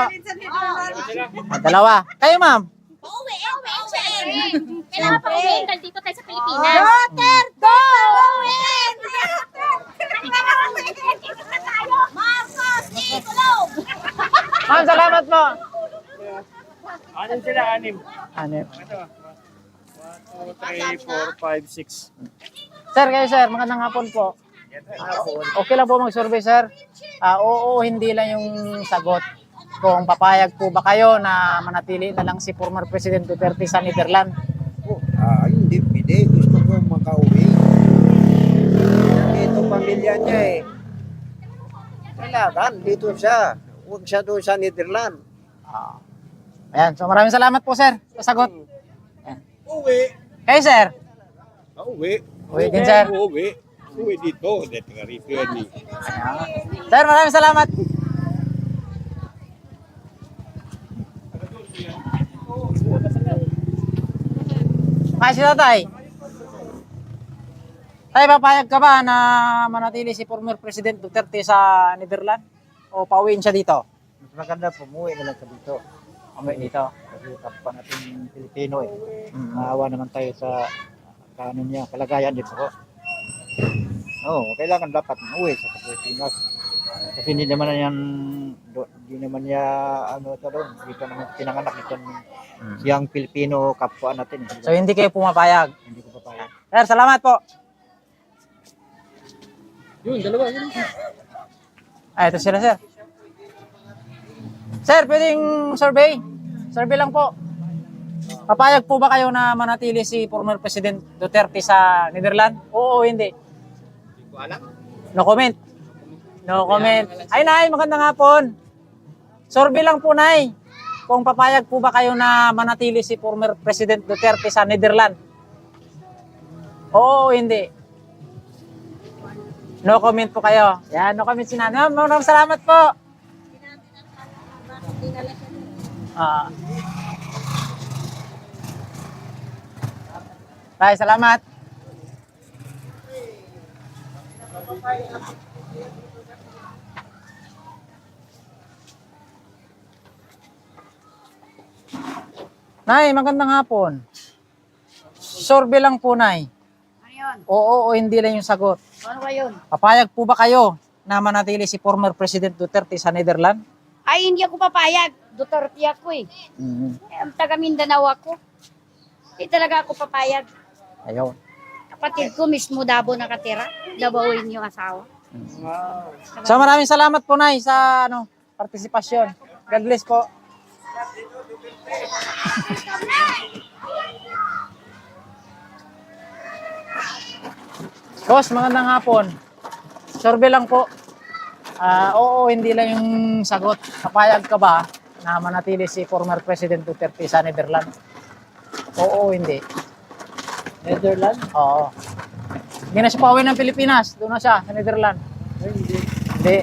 Dalawa. Kayo, ma'am. Kailangan pa uwi dahil dito tayo sa Pilipinas. Duterte! Bawin! Marcos, ikulong! Ma'am, salamat po. Anim sila, anim. Ano? 1, 2, 3, 4, 5, 6. Sir, kayo, sir. Magandang hapon po. Okay lang po mag-survey, sir. Oo, hindi lang yung sagot. Kung papayag po ba kayo na manatili na lang si former President Duterte sa Netherlands? Hindi. Gusto ko makauwi. Ito pamilya niya eh. Kailangan dito siya. Huwag siya doon sa Netherlands. Ayan, so maraming salamat po, sir, sa sagot. Ayan. Uwi. Kayo, sir. Uwi. Uwi din, sir. Uwi. Uwi dito. Dito nga rito yan eh. Sir, maraming salamat. Ay, si tatay. Tay, papayag ka ba na manatili si former President Duterte sa Netherlands? O pauwiin siya dito? Mas maganda pumuwi na lang sa dito. Umuwi dito. Kasi kapwa natin Pilipino eh. Naawa naman tayo sa kaano niya, kalagayan dito ko. Oo, kailangan dapat umuwi sa Pilipinas. Kasi hindi naman niya ano ito doon. Dito naman pinanganak ito siyang Pilipino kapwa natin. So, hindi kayo pumapayag. Hindi ko papayag. Sir, salamat po. Yun, dalawa. Yun. Ay, ito sila, sir. Sir, pwedeng survey? Survey lang po. Papayag po ba kayo na manatili si former President Duterte sa Netherlands? Oo o hindi? Hindi ko alam. No comment. No comment. Ay, Nay, magandang hapon. Survey lang po, Nay. Kung papayag po ba kayo na manatili si former President Duterte sa Netherlands? Oo o hindi? No comment po kayo. Yan, no comment si Nanay. Maraming salamat po. Bye, salamat. Nay, magandang hapon. Survey lang po, Nay. Ano yun? Oo o hindi lang yung sagot. Ano ba yun? Papayag po ba kayo na manatili si former President Duterte sa Netherlands? Ay, hindi ako papayag. Duterte ako eh. Ang taga Mindanao ako. Hindi talaga ako papayag. Ayun. Kapatid ko mismo Davao nakatira. Dabaoin yung asawa. So maraming salamat po, Nay, sa partisipasyon. God bless po. Boss, magandang hapon. Survey lang po. Oo, hindi lang yung sagot. Papayag ka ba na manatili si former President Duterte sa Netherlands? Oo, hindi. Netherlands? Oo. Hindi na siya pauwi ng Pilipinas. Doon na siya, sa Netherlands. Hindi.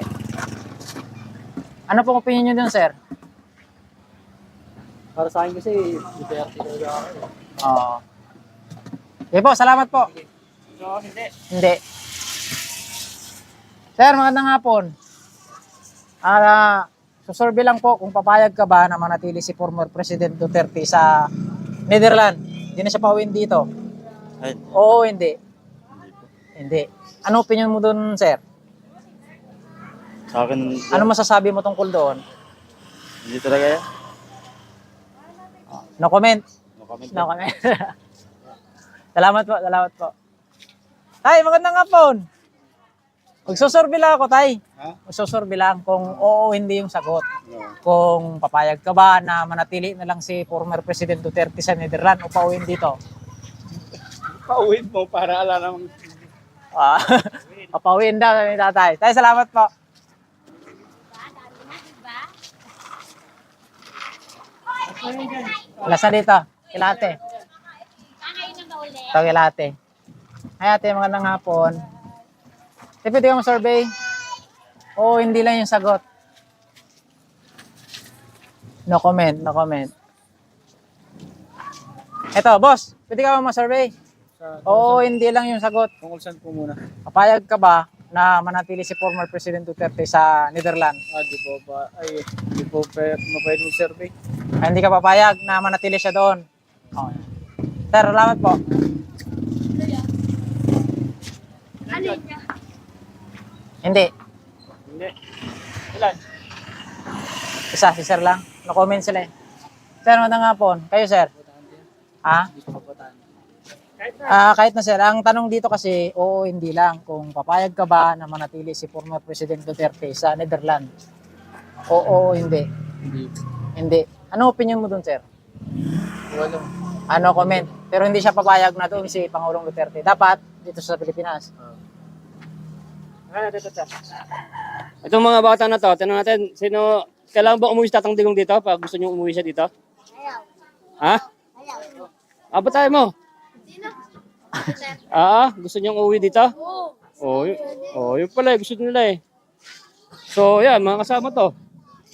Ano pong opinion niyo dun, sir? Para sa akin kasi, Duterte talaga ako. Oo. Okay po, salamat po. Hindi. Sir, magandang hapon. Susurvey lang po kung papayag ka ba na manatili si former President Duterte sa Netherlands. Hindi na siya pauwiin dito. Oo, hindi. Hindi. Ano opinion mo dun, sir? Sa akin, Ano masasabi mo tungkol doon? hindi talaga yan. No comment. No comment. No comment. Salamat po, salamat po. Ay, magandang hapon. Magsusurvey lang ako, tay. Ha? Magsusurvey lang kung oo, hindi yung sagot. Kung papayag ka ba na manatili na lang si former President Duterte sa Netherlands o pauwiin dito? Pauwin mo para ala naman. Ah, papauwiin daw ni tatay. Tay, salamat po. Lasa dito, kilate. Ito kilate. Ay ate, magandang hapon. Ate, pwede ka survey? Oo, hindi lang yung sagot. No comment, no comment. Ito, boss, pwede ka ma-survey? Oo, hindi lang yung sagot. Tungkol saan po muna? Papayag ka ba na manatili si former President Duterte sa Netherlands? Di po ba? Ay, di po mapayad mo survey. Ay, hindi ka papayag na manatili siya doon? Okay. Sir, salamat po. Hindi. Hindi. Ilan? Isa, si sir lang. No-comment sila eh. Sir, magandang hapon. Kayo, sir? Ha? Kahit na sir, ang tanong dito kasi, oo, hindi lang. Kung papayag ka ba na manatili si former President Duterte sa Netherlands? Oo, hindi. Hindi. Ano opinion mo dun, sir? Wala. Ano comment? Pero hindi siya papayag na doon si Pangulong Duterte. Dapat dito sa Pilipinas. Itong mga bata na to, tanong natin, sino, kailangan ba umuwi si Tatang Digong dito pag gusto niyo umuwi siya dito? Ha? Abot tayo mo? Gusto niyong umuwi dito? Yun pala, gusto nila eh. So, yan, mga kasama to.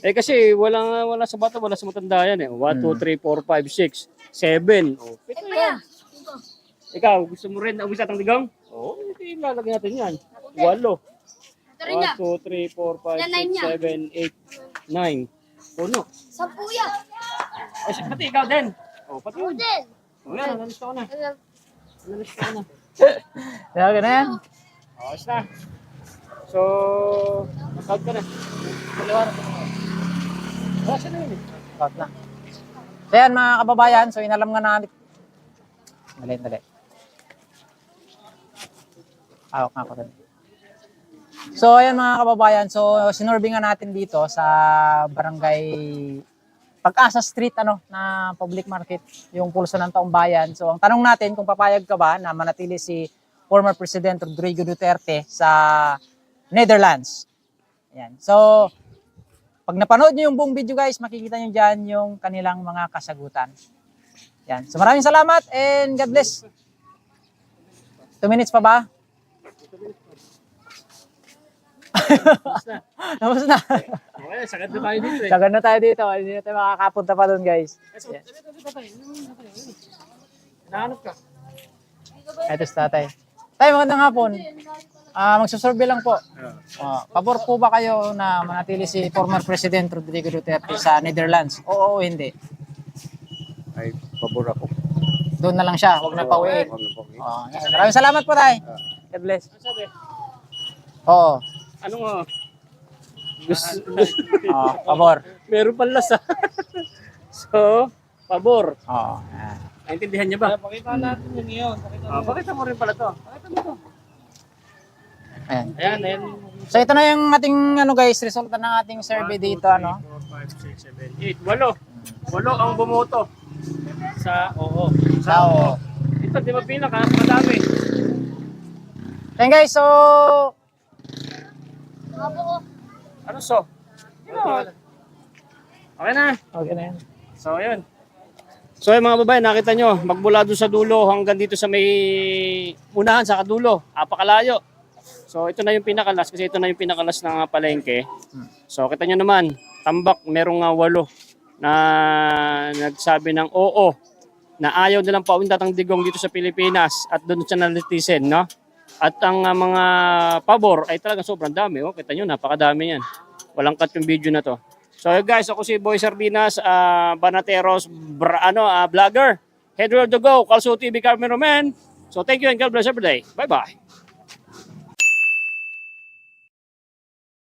Eh kasi wala sa bata, wala sa matanda yan eh. 1, 2, 3, 4, 5, 6, 7. Pito yan. Ikaw, gusto mo rin umuwi sa Tatang Digong? Hindi lalagyan natin yan. 8. 1, 2, 3, 4, 5, 6, 7, 8, 9. Puno. 10 yan. Pati ikaw din. Pati yun. Yan, nalista ko na. Kaya na yan. Ayos na. So, matawag ka na. Kasi na yun eh. Out na. So yan mga kababayan, so inalam nga natin. Dali. Hawak nga ako rin. So ayan mga kababayan, so sinurvey nga natin dito sa barangay Pag-asa Street na public market, yung pulso ng taong bayan. So ang tanong natin kung papayag ka ba na manatili si former President Rodrigo Duterte sa Netherlands. Ayan. So pag napanood niyo yung buong video guys, makikita niyo diyan yung kanilang mga kasagutan. Yan. So maraming salamat and God bless. 2 minutes pa ba? Tapos na. Okay, sagad na tayo dito eh. Sagad na tayo dito. Hindi na tayo makakapunta pa doon guys. Yan. Nahanap ka. Ito si tatay. Tay, magandang hapon. Magsusurvey lang po. Pabor po ba kayo na manatili si former President Rodrigo Duterte sa Netherlands? Oo o hindi? Ay, pabor ako. Doon na lang siya. Huwag na pauwiin. Yan. Maraming salamat po tay. God bless. Sabi, Oo. anong Pabor. meron pang lasa. So, pabor. Oo. Naintindihan niya ba? Pakita natin yun ngayon. Pakita mo rin pala to. Pakita mo to. Ayan. Ayan. So ito na yung ating guys, resulta ng ating survey dito 4, 5, 6, 7, 8. 8 ang bumoto. Sa oo. Sa oo. Ito, di ba pinaka? Madami. Ayan guys, so Ano so? Okay na. okay na yan. So, ayun. So, ayun mga babae, nakita nyo, magmula doon sa dulo hanggang dito sa may unahan sa kadulo. Apakalayo. So, ito na yung pinakalas kasi ito na yung pinakalas ng palengke. So, kita nyo naman, tambak, merong 8 na nagsabi ng oo, na ayaw nilang pauwin Tatang Digong dito sa Pilipinas at doon siya nalitisin, no? At ang mga pabor ay talagang sobrang dami. Oh, kita nyo, napakadami yan. Walang cut yung video na to. So guys, ako si Boy Sardinas, Banateros, vlogger. Head road to go, Kalso TV cameraman. So thank you and God bless every day. Bye-bye.